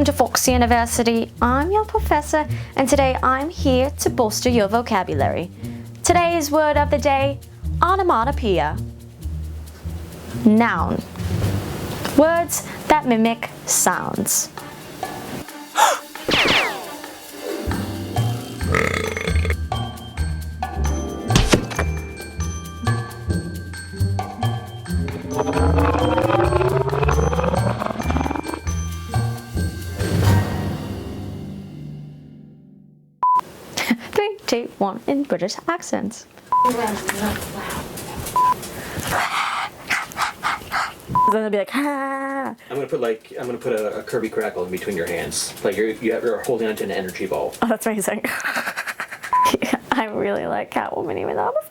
Welcome to Foxy University. I'm your professor, and today I'm here to bolster your vocabulary. Today's word of the day, onomatopoeia. Noun. Words that mimic sounds. Three, two, one in British accents. Then they'll be like, ah. I'm gonna put a Kirby crackle in between your hands, like you're holding onto an energy ball. Oh, that's amazing. I really like Catwoman, even though I'm a